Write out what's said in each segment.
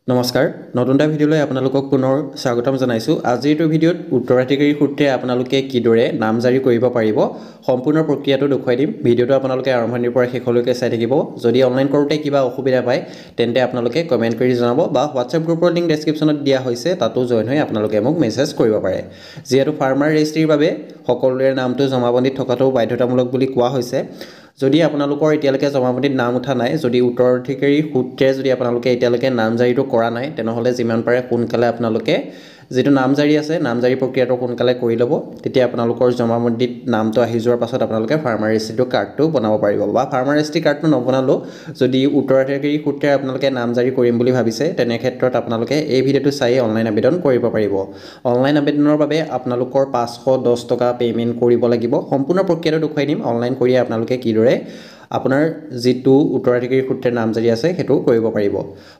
নমস্কাৰ নতুন এটা ভিডিঅলৈ আপোনালোকক পুনৰ স্বাগতম জনাইছো। আজিৰ ভিডিঅ'ত উত্তৰাধিকাৰী সূত্ৰে আপোনালোকে কিদৰে নাম জাৰি কৰিব পাৰিব সম্পূৰ্ণ প্ৰক্ৰিয়াটো দেখুৱাই দিম। ভিডিঅ'টো আপোনালোকে আৰম্ভণিৰ পৰা শেষলৈকে চাই থাকিব। যদি অনলাইন কৰোঁতে কিবা অসুবিধা পায় তেন্তে আপোনালোকে কমেণ্ট কৰি জনাব বা হোৱাটছআপ গ্ৰুপৰ লিংক ডেছক্ৰিপশ্যনত দিয়া হৈছে, তাতো জইন হৈ আপোনালোকে মোক মেছেজ কৰিব পাৰে। যিহেতু ফাৰ্মাৰ ৰেজিষ্ট্ৰিৰ বাবে সকলোৰে নামটো জমাবন্দীত থকাটো বাধ্যতামূলক বুলি কোৱা হৈছে। যদি আপোনালোকৰ এতিয়ালৈকে জমাবন্দীত নাম উঠা নাই, যদি উত্তৰাধিকাৰী সূত্ৰে যদি আপোনালোকে এতিয়ালৈকে নাম জাৰিটো কৰা নাই, তেনেহ'লে যিমান পাৰে সোনকালে আপোনালোকে যেটো নাম জাৰি আছে নাম জাৰি প্ৰক্ৰিয়াটো সোনকালে কৰি ল'ব। তেতিয়া আপোনালোকৰ জমাবন্দীত নামটো আহি যোৱাৰ পাছত আপোনালোকে ফাৰ্মাৰ ৰেজিষ্ট্ৰি কাৰ্ডটো বনাব পাৰিব। বা ফাৰ্মাৰ ৰেজিষ্ট্ৰি কাৰ্ডটো নবনালেও যদি উত্তৰাধিকাৰী সূত্ৰে আপোনালোকে নাম জাৰি কৰিম বুলি ভাবিছে, তেনে ক্ষেত্ৰত আপোনালোকে এই ভিডিঅ'টো চাই অনলাইন আবেদন কৰিব পাৰিব। অনলাইন আবেদনৰ বাবে আপোনালোকৰ 510 টকা পে'মেণ্ট কৰিব লাগিব। সম্পূৰ্ণ প্ৰক্ৰিয়াটো দেখুৱাই দিম। অনলাইন কৰি আপোনালোকে কিদৰে আপোনাৰ যেটো উত্তৰাধিকাৰী সূত্ৰে নাম জাৰি আছে সেইটো কৰিব পাৰিব।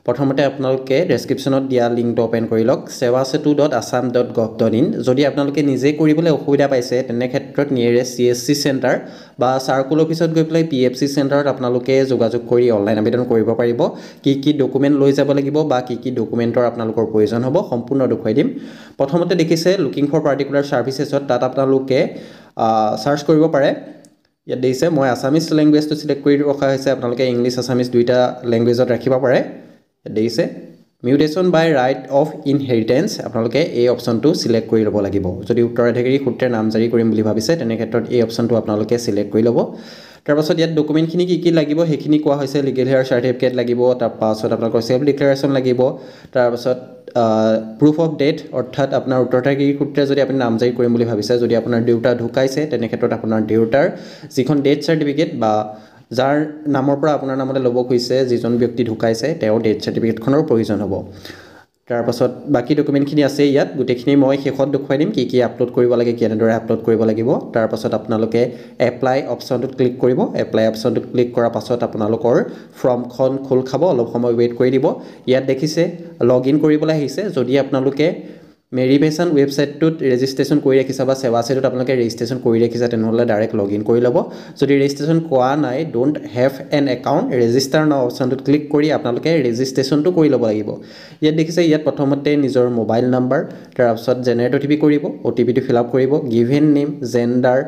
প্ৰথমতে আপোনালোকে ডেছক্ৰিপশ্যনত দিয়া লিংকটো ওপেন কৰি লওক, sewasetu.assam.gov.in। যদি আপোনালোকে নিজে কৰিবলৈ অসুবিধা পাইছে তেনে ক্ষেত্ৰত নিয়েৰেষ্ট CSC চেণ্টাৰ বা চাৰ্কুল অফিচত গৈ পেলাই PFC চেণ্টাৰত আপোনালোকে যোগাযোগ কৰি অনলাইন আবেদন কৰিব পাৰিব। কি ডকুমেণ্ট লৈ যাব লাগিব বা কি ডকুমেণ্টৰ আপোনালোকৰ প্ৰয়োজন হ'ব সম্পূৰ্ণ দেখুৱাই দিম। প্ৰথমতে দেখিছে লুকিং ফৰ পাৰ্টিকুলাৰ ছাৰ্ভিচেছত, তাত আপোনালোকে সাৰ্চ কৰিব পাৰে। ইয়াত দেখিছে মই আছামিজ লেংগুৱেজটো সিলেক্ট কৰি ৰখা হৈছে, আপোনালোকে ইংলিছ আছামিজ দুইটা লেংগুৱেজত ৰাখিব পাৰে। ইয়াত দেখিছে mutation by right of inheritance, আপোনালোকে এই অপশ্যনটো সিলেক্ট কৰি ল'ব লাগিব। যদি উত্তৰাধিকাৰী সূত্ৰে নাম জাৰি কৰিম বুলি ভাবিছে তেনে ক্ষেত্ৰত এই অপশ্যনটো আপোনালোকে সিলেক্ট কৰি ল'ব। তাৰপাছত ইয়াত ডকুমেণ্টখিনি কি লাগিব সেইখিনি কোৱা হৈছে। লিগেল হেয়াৰ চাৰ্টিফিকেট লাগিব, তাৰপাছত আপোনালোকৰ সেল্ফ ডিক্লাৰেশ্যন লাগিব, তাৰপাছত প্ৰুফ অফ ডেথ, অৰ্থাৎ আপোনাৰ উত্তৰাধিকাৰী সূত্ৰে যদি আপুনি নাম জাৰি কৰিম বুলি ভাবিছে, যদি আপোনাৰ দেউতা ঢুকাইছে তেনে ক্ষেত্ৰত আপোনাৰ দেউতাৰ যিখন ডেথ চাৰ্টিফিকেট বা যাৰ নামৰ পৰা আপোনাৰ নামলৈ ল'ব খুজিছে, যিজন ব্যক্তি ঢুকাইছে তেওঁৰ ডেথ চাৰ্টিফিকেটখনৰ প্ৰয়োজন হ'ব। তাৰপাছত বাকী ডকুমেণ্টখিনি আছে ইয়াত, গোটেইখিনি মই শেষত দেখুৱাই দিম কি আপলোড কৰিব লাগে, কেনেদৰে আপলোড কৰিব লাগিব। তাৰপাছত আপোনালোকে এপ্লাই অপশ্যনটোত ক্লিক কৰিব। এপ্লাই অপশ্যনটোত ক্লিক কৰাৰ পাছত আপোনালোকৰ ফৰ্মখন খোল খাব, অলপ সময় ৱেইট কৰি দিব। ইয়াত দেখিছে লগ ইন কৰিবলৈ আহিছে। যদি আপোনালোকে মেৰিভেশ্যন ৱেবছাইটটোত ৰেজিষ্ট্ৰেশ্যন কৰি ৰাখিছে বা সেৱাসেতুত আপোনালোকে ৰেজিষ্ট্ৰেশ্যন কৰি ৰাখিছে তেনেহ'লে ডাইৰেক্ট লগ ইন কৰি ল'ব। যদি ৰেজিষ্ট্ৰেশ্যন কৰা নাই, don't have N account, register নাও অপশ্যনটোত ক্লিক কৰি আপোনালোকে ৰেজিষ্ট্ৰেশ্যনটো কৰি ল'ব লাগিব। ইয়াত দেখিছে ইয়াত প্ৰথমতে নিজৰ মোবাইল নাম্বাৰ, তাৰপিছত জেনেৰেট OTP কৰিব, OTPটো ফিল আপ কৰিব, given name, gender,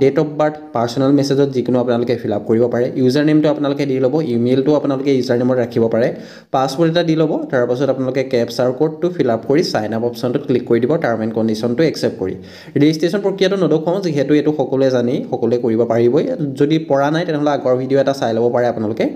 date of birth, personal মেছেজত যিকোনো আপোনালোকে ফিল আপ কৰিব পাৰে। ইউজাৰ নেমটো আপোনালোকে দি ল'ব, ইমেইলটো আপোনালোকে ইউজাৰ নেমত ৰাখিব পাৰে, পাছৱৰ্ড এটা দি ল'ব। তাৰপাছত আপোনালোকে কেপচাৰ কোডটো ফিল আপ কৰি চাইন আপ অপশ্যনটোত ক্লিক কৰি দিব, টাৰ্ম এণ্ড কণ্ডিশ্যনটো একচেপ্ট কৰি। ৰেজিষ্ট্ৰেশ্যন প্ৰক্ৰিয়াটো নদেখাওঁ যিহেতু এইটো সকলোৱে জানি সকলোৱে কৰিব পাৰিবই। যদি পৰা নাই তেনেহ'লে আগৰ ভিডিঅ' এটা চাই ল'ব পাৰে আপোনালোকে।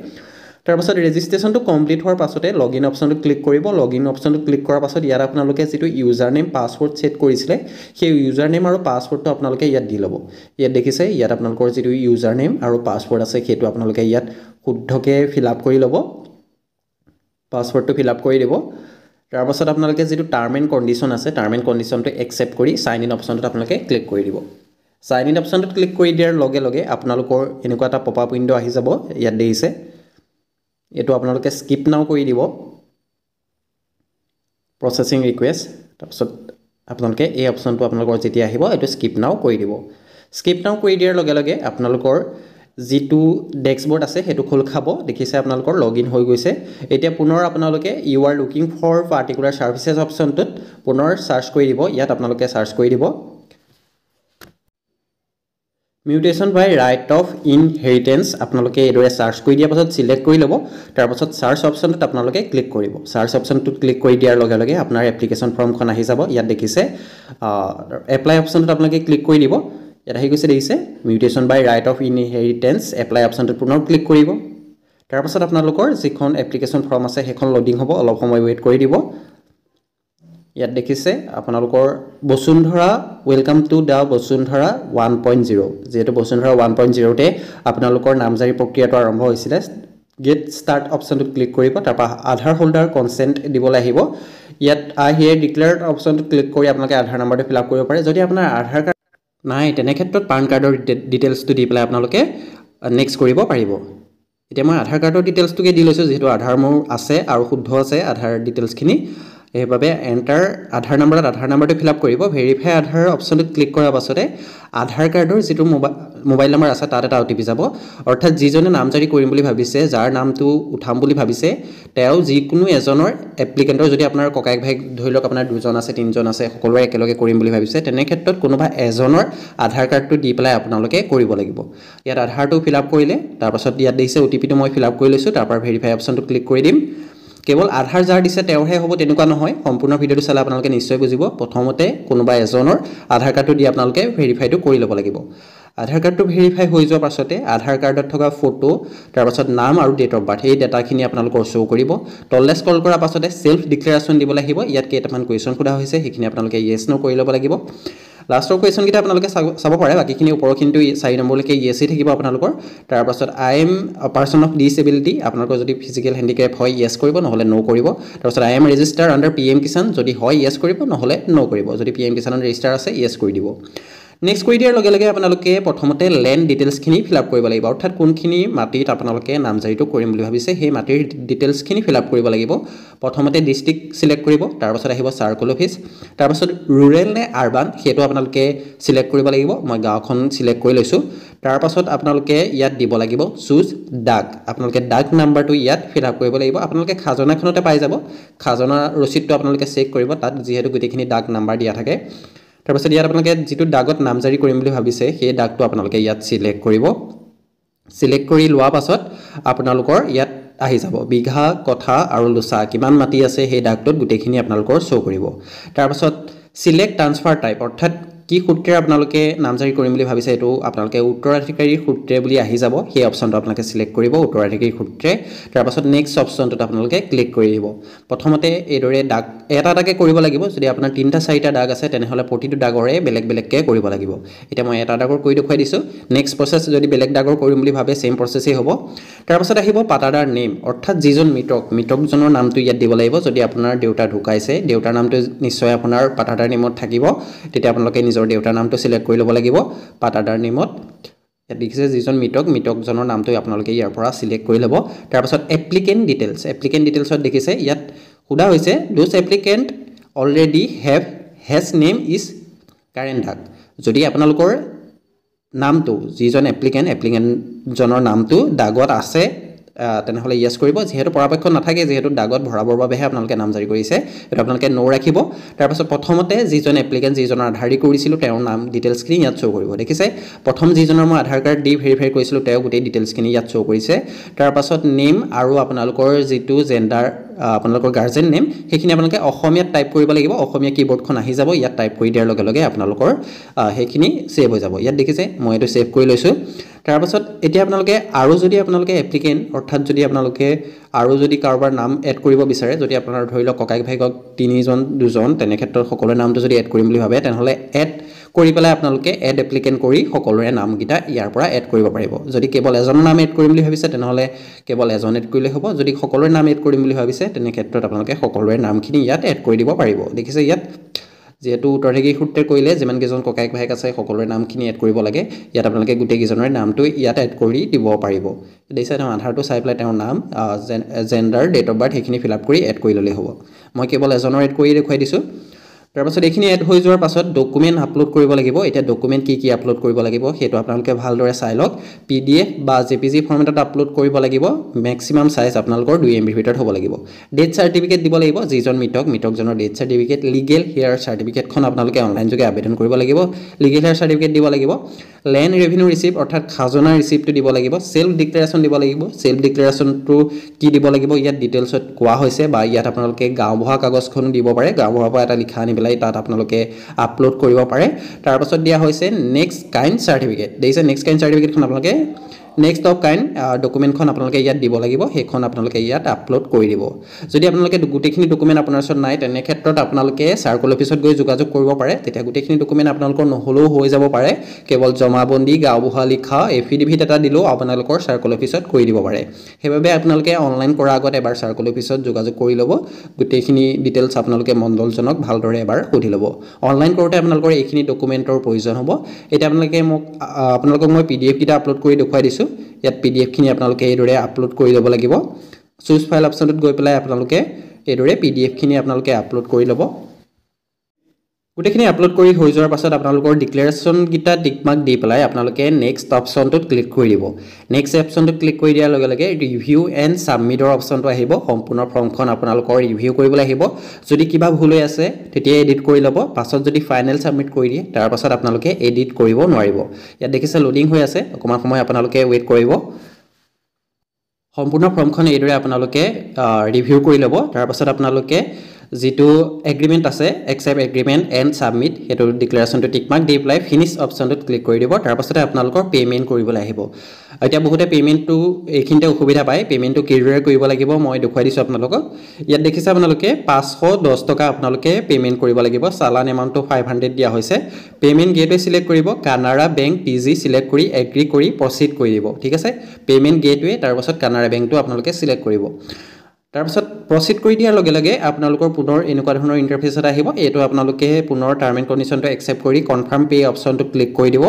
তাৰপাছত ৰেজিষ্ট্ৰেশ্যনটো কমপ্লিট হোৱাৰ পাছতে লগ ইন অপশ্যনটো ক্লিক কৰিব। লগ ইন অপশ্যনটো ক্লিক কৰাৰ পাছত ইয়াত আপোনালোকে যিটো ইউজাৰ নেম পাছৱৰ্ড ছেট কৰিছিলে সেই ইউজাৰ নেম আৰু পাছৱৰ্ডটো আপোনালোকে ইয়াত দি ল'ব। ইয়াত দেখিছে ইয়াত আপোনালোকৰ যিটো ইউজাৰ নেম আৰু পাছৱৰ্ড আছে সেইটো আপোনালোকে ইয়াত শুদ্ধকৈ ফিল আপ কৰি ল'ব, পাছৱৰ্ডটো ফিল আপ কৰি দিব। তাৰপাছত আপোনালোকে যিটো টাৰ্ম এণ্ড কণ্ডিশ্যন আছে টাৰ্ম এণ্ড কণ্ডিশ্যনটো একচেপ্ট কৰি চাইন ইন অপশ্যনটোত আপোনালোকে ক্লিক কৰি দিব। চাইন ইন অপশ্যনটোত ক্লিক কৰি দিয়াৰ লগে লগে আপোনালোকৰ এনেকুৱা এটা পপ আপ উইণ্ড' আহি যাব। ইয়াত দেখিছে এইটো আপোনালোকে স্কিপ নাও কৰি দিব, প্ৰচেছিং ৰিকুৱেষ্ট। তাৰপিছত আপোনালোকে এই অপশ্যনটো আপোনালোকৰ যেতিয়া আহিব এইটো স্কিপ নাও কৰি দিব। স্কিপ নাও কৰি দিয়াৰ লগে লগে আপোনালোকৰ যিটো ডেস্কবৰ্ড আছে সেইটো খোল খাব। দেখিছে আপোনালোকৰ লগ ইন হৈ গৈছে। এতিয়া পুনৰ আপোনালোকে you are looking for particular services অপশ্যনটোত পুনৰ চাৰ্চ কৰি দিব। ইয়াত আপোনালোকে চাৰ্চ কৰি দিব mutation by right of inheritance. আপোনালোকে এইদৰে চাৰ্চ কৰি দিয়াৰ পাছত চিলেক্ট কৰি ল'ব। তাৰপাছত চাৰ্চ অপশ্যনটোত আপোনালোকে ক্লিক কৰিব। চাৰ্চ অপশ্যনটোত ক্লিক কৰি দিয়াৰ লগে লগে আপোনাৰ এপ্লিকেশ্যন ফৰ্মখন আহি যাব। ইয়াত দেখিছে এপ্লাই অপশ্যনটোত আপোনালোকে ক্লিক কৰি দিব। ইয়াত আহি গৈছে দেখিছে mutation by right of inheritance, apply অপশ্যনটোত পুনৰ ক্লিক কৰিব। তাৰপাছত আপোনালোকৰ যিখন এপ্লিকেশ্যন ফৰ্ম আছে সেইখন লোডিং হ'ব, অলপ সময় ৱেইট কৰি দিব। ইয়াত দেখিছে আপোনালোকৰ বসুন্ধৰা ৱেলকাম টু দ্য বসুন্ধৰা 1.0, যিহেতু বসুন্ধৰা 1.0তে আপোনালোকৰ নাম জাৰি প্ৰক্ৰিয়াটো আৰম্ভ হৈছিলে। গেট ষ্টাৰ্ট অপশ্যনটোত ক্লিক কৰিব, তাৰপৰা আধাৰ হোল্ডাৰ কনচেণ্ট দিবলৈ আহিব। ইয়াত আই হিয়াৰ ডিক্লেয়াৰ্ড অপশ্যনটোত ক্লিক কৰি আপোনালোকে আধাৰ নাম্বাৰটো ফিল আপ কৰিব পাৰে। যদি আপোনাৰ আধাৰ কাৰ্ড নাই তেনে ক্ষেত্ৰত পান কাৰ্ডৰ ডিটেইলছটো দি পেলাই আপোনালোকে নেক্সট কৰিব পাৰিব। এতিয়া মই আধাৰ কাৰ্ডৰ ডিটেইলছটোকে দি লৈছোঁ, যিহেতু আধাৰ মোৰ আছে আৰু শুদ্ধ আছে আধাৰ ডিটেইলছখিনি। এইভাবে এণ্টাৰ আধাৰ নম্বৰত আধাৰ নম্বৰটো ফিল আপ কৰিব ভেৰিফাই আধাৰ অপশ্যনটোত ক্লিক কৰাৰ পাছতে আধাৰ কাৰ্ডৰ যিটো মোবাইল নম্বৰ আছে তাত এটা OTP যাব অৰ্থাৎ যিজনে নামজাৰি কৰিম বুলি ভাবিছে যাৰ নামটো উঠাম বুলি ভাবিছে তেওঁ যিকোনো এজনৰ এপ্লিকেণ্টৰ যদি আপোনাৰ ককায়েক ভাই ধৰি লওক আপোনাৰ দুজন আছে তিনজন আছে সকলোৰে একেলগে কৰিম বুলি ভাবিছে তেনে ক্ষেত্ৰত কোনোবা এজনৰ আধাৰ কাৰ্ডটো দি পেলাই আপোনালোকে কৰিব লাগিব ইয়াত আধাৰটো ফিল আপ কৰিলে তাৰ পাছত ইয়াত দিছে OTPটো মই ফিল আপ কৰি লৈছো তাৰ পৰা ভেৰিফাই অপশ্যনটো ক্লিক কৰি দিম কেৱল আধাৰ যাৰ দিছে তেওঁহে হ'ব তেনেকুৱা নহয় সম্পূৰ্ণ ভিডিঅ'টো চালে আপোনালোকে নিশ্চয় বুজিব প্ৰথমতে কোনোবা এজনৰ আধাৰ কাৰ্ডটো দি আপোনালোকে ভেৰিফাইটো কৰি ল'ব লাগিব আধাৰ কাৰ্ডটো ভেৰিফাই হৈ যোৱাৰ পাছতে আধাৰ কাৰ্ডত থকা ফটো তাৰ পাছত নাম আৰু ডেট অফ বাৰ্থ এই ডাটাখিনি আপোনালোকৰ শ্ব' কৰিব তললে স্ক্ৰল কৰাৰ পাছতে সেলফ ডিক্লেৰেশ্যন দিব লাগিব ইয়াত কেইটামান কুৱেশ্যন সোধা হৈছে সেইখিনি আপোনালোকে ইয়েছ নো কৰি ল'ব লাগিব লাষ্টৰ কুৱেশ্যন কিটা আপোনালোকে চাব পাৰে বাকিখিনি ওপৰখিনিটো 4 নম্বৰলৈকে ইয়েছই থাকিব আপোনালোকৰ তাৰ পাছত I M person of disability আপোনালোকৰ যদি ফিজিক্যাল হ্যান্ডিক্যাপ হয় ইয়েছ কৰিব নহলে নো কৰিব তাৰ পাছত I am register under PM Kisan যদি হয় ইয়েছ কৰিব নহলে নো কৰিব যদি PM কিষাণৰ ৰেজিষ্টাৰ আছে ইয়েছ কৰি দিব নেক্সট কৰি দিয়াৰ লগে লগে আপোনালোকে প্ৰথমতে ল্যান্ড ডিটেইলছখিনি ফিল আপ কৰিব লাগিব অৰ্থাৎ কোনখিনি মাটিত আপোনালোকে নামজাৰিটো কৰিম বুলি ভাবিছে সেই মাটিৰ ডিটেইলছখিনি ফিল আপ কৰিব লাগিব প্ৰথমতে ডিস্ট্ৰিক্ট সিলেক্ট কৰিব তাৰ পাছত আহিব সাৰ্কল অফিস তাৰ পাছত ৰুৰেল নে আৰবান হেতু আপোনালোকে সিলেক্ট কৰিব লাগিব মই গাঁওখন সিলেক্ট কৰি লৈছো তাৰ পাছত আপোনালোকে ইয়াত দিব লাগিব চুজ ডাক আপোনালোকে ডাক নাম্বাৰটো ইয়াত ফিল আপ কৰিব লাগিব আপোনালোকে খাজনাখনতে পাই যাব খাজনা ৰচিদটো আপোনালোকে চেক কৰিব তাত যিহেতু গোটেইখিনি ডাক নাম্বাৰ দিয়া থাকে তাৰ পাছত ইয়াত আপোনালোকে যেটো ডাগত নামজাৰি কৰিম বুলি ভাবিছে সেই ডাকটো আপোনালোকে ইয়াত সিলেক্ট কৰিব সিলেক্ট কৰি লোৱা পাছত আপোনালোকৰ ইয়াত আহি যাব বিঘা কথা আৰু লুচা কিমান মাটি আছে সেই ডাকটোত গোটেইখিনি আপোনালোকৰ শো কৰিব তাৰ পাছত সিলেক্ট ট্ৰান্সফাৰ টাইপ অৰ্থাৎ কি সূত্ৰে আপোনালোকে নামজাৰি কৰিম বুলি ভাবিছে এটো আপোনালোকে উত্তৰাধিকাৰী সূত্ৰে বুলি আহি যাব সেই অপচনটো আপোনালোকে সিলেক্ট কৰিব উত্তৰাধিকাৰী সূত্ৰে তাৰ পাছত নেক্সট অপচনটোত আপোনালোকে ক্লিক কৰি দিব প্ৰথমতে এদৰে ডাক এটা এটাকে কৰিব লাগিব যদি আপোনাৰ 3টা 4টা ডাক আছে তেনেহলে প্ৰতিটো ডাগৰে বেলেগ বেলেগকে কৰিব লাগিব এটা মই এটা ডাগৰ কৰি দেখুৱাই দিছো নেক্সট প্ৰসেস যদি বেলেগ ডাগৰ কৰিম বুলি ভাবে সেম প্ৰসেসই হ'ব তাৰ পাছত আহিব পাটাদাৰ নেম অৰ্থাৎ যিজন মৃতকজনৰ নামটো ইয়াত দিব লাগিব যদি আপোনাৰ দেউতা ঢুকাইছে দেউতাৰ নামটো নিশ্চয় আপোনাৰ পাটাদাৰ নেমত থাকিব তেতিয়া আপোনালোকে নিজৰ দেউতাৰ নামটো সিলেক্ট কৰি ল'ব লাগিব পাটাদাৰ নেমত ইয়াত দেখিছে যিজন মৃতকজনৰ নামটো আপোনালোকে ইয়াৰ পৰা সিলেক্ট কৰি ল'ব তাৰ পাছত এপ্লিকেন্ট ডিটেইলছত দেখিছে ইয়াত খুদা হৈছে those applicant already has name is current ডাক যদি আপোনালোকৰ নামটো যিজন এপ্লিকেন্টজনৰ নামটো ডাগত আছে তেনেহলে ইয়েছ কৰিব যেহেতু পৰাপক্ষ নাথাকে যেহেতু ডাগত ভৰাবৰ বাবেহে আপোনালোকে নামজাৰি কৰিছে এটা আপোনালোকে নো ৰাখিব তাৰ পাছত প্ৰথমতে যিজন এপ্লিকেন্ট যিজনৰ আধাৰি কৰিছিল তেওঁৰ নাম ডিটেইলছখিনি ইয়াত শো কৰিব দেখিছে প্ৰথম যিজনৰ মই আধাৰ কাৰ্ড দি ভেৰিফাই কৰিছিল তেওঁ গোটেই ডিটেইলছখিনি ইয়াত শো কৰিছে তাৰ পাছত নেম আৰু আপোনালোকৰ যেটো জেন্ডাৰ আপোনালোকৰ গাৰ্জেন নেম সেইখিনি আপোনালোকে অসমীয়াত টাইপ কৰিব লাগিব অসমীয়া কিবোৰ্ডখন আহি যাব ইয়াত টাইপ কৰি দিয়াৰ লগে লগে আপোনালোকৰ সেইখিনি সেভ হৈ যাব ইয়াত দেখিছে মই এটো সেভ কৰি লৈছো তাৰ পাছত এতিয়া আপোনালোকে আৰু যদি আপোনালোকে এপ্লিকেন্ট অৰ্থাৎ যদি আপোনালোকে আৰু যদি কাৰোবাৰ নাম এড কৰিব বিচাৰে যদি আপোনাৰ ধৰি লওক ককাইক ভাইকক 3জন 2জন তেনে ক্ষেত্ৰত সকলোৰে নামটো যদি এড কৰিম বুলি ভাবে তেনেহলে এড কৰি পেলাই আপোনালোকে এড এপ্লিকেন্ট কৰি সকলোৰে নামগিটা ইয়াৰ পৰা এড কৰিব পাৰিব যদি কেৱল এজনৰ নাম এড কৰিম বুলি ভাবিছে তেনেহলে কেৱল এজন এড কৰিলে হ'ব যদি সকলোৰে নাম এড কৰিম বুলি ভাবিছে তেনে ক্ষেত্ৰত আপোনালোকে সকলোৰে নামখিনি ইয়াত এড কৰি দিব পাৰিব দেখিছে ইয়াত যেহেতু উত্তৰাধিকাৰী সূত্ৰে কৰিলে যিমান কেজন ককাইক ভাইক আছে সকলোৰে নামখিনি এড কৰিব লাগে ইয়াত আপোনালোকে গোটেই কেজনৰ নামটো ইয়াত এড কৰি দিব পাৰিব দেখিছে তেওঁ আধাৰটো চাই পেলাই তেওঁৰ নাম জেন্ডাৰ ডেট অফ বাৰ্থ সেইখিনি ফিল আপ কৰি এড কৰি ললে হ'ব মই কেৱল এজনৰ এড কৰি দেখুৱাই দিছো তাৰ পাছত এইখিনি এড হৈ যোৱাৰ পাছত ডকুমেন্ট আপলোড কৰিব লাগিব এটা ডকুমেন্ট কি আপলোড কৰিব লাগিব হেতু আপোনালোকে ভালদৰে চাই লওক PDF বা JPG ফৰমেটত আপলোড কৰিব লাগিব ম্যাক্সিমাম সাইজ আপোনালোকৰ 2 MB ভিতৰত হ'ব লাগিব ডেথ সাৰ্টিফিকেট দিব লাগিব যিজন মৃতকজনৰ ডেথ সাৰ্টিফিকেট লিগেল হেয়াৰ সাৰ্টিফিকেটখন আপোনালোকে অনলাইন যোগে আবেদন কৰিব লাগিব লিগেল হেয়াৰ সাৰ্টিফিকেট দিব লাগিব ল্যান্ড ৰেভিনিউ ৰিসিপ্ট অৰ্থাৎ খাজনা ৰিসিপ্টটো দিব লাগিব সেলফ ডিক্লেৰেশ্যন দিব লাগিব সেলফ ডিক্লেৰেশ্যনটো কি দিব লাগিব ইয়াত ডিটেইলছত কোৱা হৈছে বা ইয়াত আপোনালোকে গাঁওবুঢ়া কাগজখন দিব পাৰে গাঁওবুঢ়াৰ পৰা এটা লিখা আনি পেলাই তাত আপোনালোকে আপলোড কৰিব পাৰে তাৰ পাছত দিয়া হৈছে নেক্সট কাইন্ড সাৰ্টিফিকেট দেখিছে নেক্সট কাইন্ড সাৰ্টিফিকেটখন আপোনালোকে নেক্সট অফ কাইন্ড ডকুমেন্টখন আপোনালোকে ইয়াত দিব লাগিব সেইখন আপোনালোকে ইয়াত আপলোড কৰি দিব যদি আপোনালোকে গোটেইখিনি ডকুমেন্ট আপোনাৰ ওচৰত নাই তেনে ক্ষেত্ৰত আপোনালোকে সাৰ্কল অফিসত গৈ যোগাযোগ কৰিব পাৰে তেতিয়া গোটেইখিনি ডকুমেন্ট আপোনালোকৰ নহলেও হৈ যাব পাৰে কেৱল জমাবন্দী গাঁওবুঢ়া লিখা এফিডেভিট এটা দিলেও আপোনালোকৰ সাৰ্কল অফিসত কৰি দিব পাৰে সেইবাবে আপোনালোকে অনলাইন কৰাৰ আগত এবাৰ সাৰ্কল অফিসত যোগাযোগ কৰি ল'ব গোটেইখিনি ডিটেইলছ আপোনালোকে মণ্ডলজনক ভালদৰে এবাৰ সুধি ল'ব অনলাইন কৰোতে আপোনালোকৰ এইখিনি ডকুমেন্টৰ প্ৰয়োজন হ'ব এটা আপোনালোকক মই PDF কিটা আপলোড কৰি দেখুৱাই দিছো ইয়াত PDF খিনি আপোনালোকে এইদৰে আপলোড কৰি ল'ব লাগিব চুজ ফাইল অপচনটোত গৈ পেলাই আপোনালোকে এইদৰে PDF খিনি আপোনালোকে আপলোড কৰি ল'ব গোটেইখিনি আপলোড কৰি হৈ যোৱাৰ পাছত আপোনালোকৰ ডিক্লেৰেশ্যন গিটা টিক মাৰ্ক দি পেলাই আপোনালোকে নেক্সট অপচনটোত ক্লিক কৰি দিব নেক্সট অপচনটোত ক্লিক কৰি দিয়াৰ লগে লগে ৰিভিউ এণ্ড সাবমিটৰ অপচনটো আহিব সম্পূৰ্ণ ফৰ্মখন আপোনালোকৰ ৰিভিউ কৰিবলৈ আহিব যদি কিবা ভুল হৈ আছে তেতিয়া এডিট কৰি ল'ব পাছত যদি ফাইনেল সাবমিট কৰি দিয়ে তাৰ পাছত আপোনালোকে এডিট কৰিব নোৱাৰিব ইয়াত দেখিছে লোডিং হৈ আছে অকমান সময় আপোনালোকে ওয়েট কৰিব সম্পূৰ্ণ ফৰ্মখন এইদৰে আপোনালোকে ৰিভিউ কৰি ল'ব তাৰ পাছত আপোনালোকে যেটো এগ্ৰিমেন্ট আছে একসেপ্ট এগ্ৰিমেন্ট এণ্ড সাবমিট হেতু ডিক্লেৰেশ্যনটো টিক মাৰ্ক দি প্লাই ফিনিশ অপচনটোত ক্লিক কৰি দিব তাৰ পাছতে আপোনালোকৰ পেমেন্ট কৰিবলৈ আহিব এতিয়া বহুতে পেমেন্টটো এইখিনতে অসুবিধা পায় পেমেন্টটো কিদৰে কৰিব লাগিব মই দেখুৱাই দিছো আপোনালোকক ইয়াত দেখিছে আপোনালোকে 510 টকা আপোনালোকে পেমেন্ট কৰিব লাগিব চালান এমাউন্টটো 500 দিয়া হৈছে পেমেন্ট গেটৱে সিলেক্ট কৰিব কানাড়া বেংক পিজি সিলেক্ট কৰি এগ্ৰি কৰি প্ৰসিড কৰি দিব ঠিক আছে পেমেন্ট গেটৱে তাৰ পাছত কানাড়া বেংকটো আপোনালোকে সিলেক্ট কৰিব তাৰ পাছত প্ৰসিড কৰি দিয়াৰ লগে লগে আপোনালোকৰ পুনৰ এনেকুৱা ধৰণৰ ইন্টাৰফেস এটা আহিব এটো আপোনালোকে পুনৰ টাৰ্ম এণ্ড কন্ডিশনটো একসেপ্ট কৰি কনফাৰ্ম পে অপচনটো ক্লিক কৰি দিব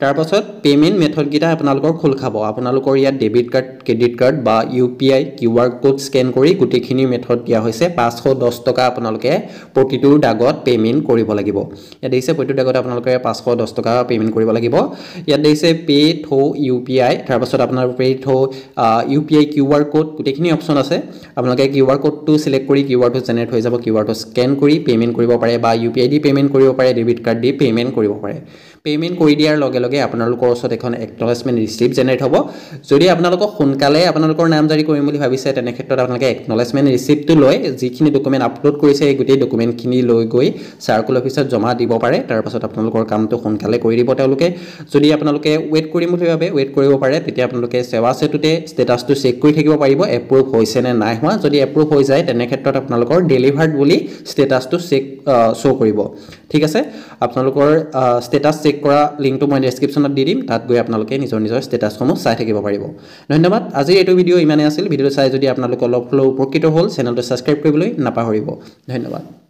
তাৰ পাছত পেমেন্ট মেথড গিটা আপোনালোকৰ খোল খাব আপোনালোকৰ ইয়াত ডেবিট কাৰ্ড ক্ৰেডিট কাৰ্ড বা UPI QR কোড স্ক্যান কৰি গুটেখিনি মেথড দিয়া হৈছে 510 টকা আপোনালোকে প্ৰতিটো দাগত পেমেন্ট কৰিব লাগিব ইয়াত দিছে প্ৰতিটো দাগত আপোনালোকে 510 টকা পেমেন্ট কৰিব লাগিব ইয়াত দিছে পে থ্ৰু UPI তাৰ পাছত আপোনাৰ pay through UPI QR code গুটেখিনি অপচন আছে আপোনালোকে QR কোডটো সিলেক্ট কৰি QR টো জেনাৰেট হৈ যাব QR টো স্ক্যান কৰি পেমেন্ট কৰিব পাৰে বা UPI দি পেমেন্ট কৰিব পাৰে ডেবিট কাৰ্ড দি পেমেন্ট কৰিব পাৰে পেমেন্ট কৰি দিয়াৰ লগে লগে আপোনালোকৰ ওচৰত এখন একনলেজমেন্ট ৰিসিপ্ট জেনাৰেট হ'ব যদি আপোনালোকক সোনকালে আপোনালোকৰ নাম জাৰি কৰিম বুলি ভাবিছে তেনে ক্ষেত্ৰত আপোনালোকে একনলেজমেন্ট ৰিসিপ্টটো লৈ যিখিনি ডকুমেন্ট আপলোড কৰিছে এই গুটেই ডকুমেন্টখিনি লৈ গৈ সাৰ্কুল অফিচত জমা দিব পাৰে তাৰ পাছত আপোনালোকৰ কামটো সোনকালে কৰি দিব তেওঁলোকে যদি আপোনালোকে ওয়েট কৰিম বুলি ভাবে ওয়েট কৰিব পাৰে তেতিয়া আপোনালোকে সেৱা সেতুতে ষ্টেটাসটো চেক কৰি থাকিব পাৰিব এপ্ৰুভ হৈছে নে নাই হোৱা যদি এপ্ৰুভ হৈ যায় তেনে ক্ষেত্ৰত আপোনালোকৰ ডেলিভাৰ্ড বুলি ষ্টেটাসটো চেক শো কৰিব ঠিক আছে আপোনালোকৰ ষ্টেটাস চেক কৰা লিংকটো মই ডেসক্ৰিপচনত দি দিম তাত গৈ আপোনালোকে নিজৰ ষ্টেটাসসমূহ চাই থাকিব পাৰিব ধন্যবাদ আজি এইটো ভিডিও ইমানে আছিল ভিডিওটো চাই যদি আপোনালোক অলপ উপকৃত হ'ল চেনেলটো সাবস্ক্ৰাইব কৰিবলৈ নাপাহৰিব ধন্যবাদ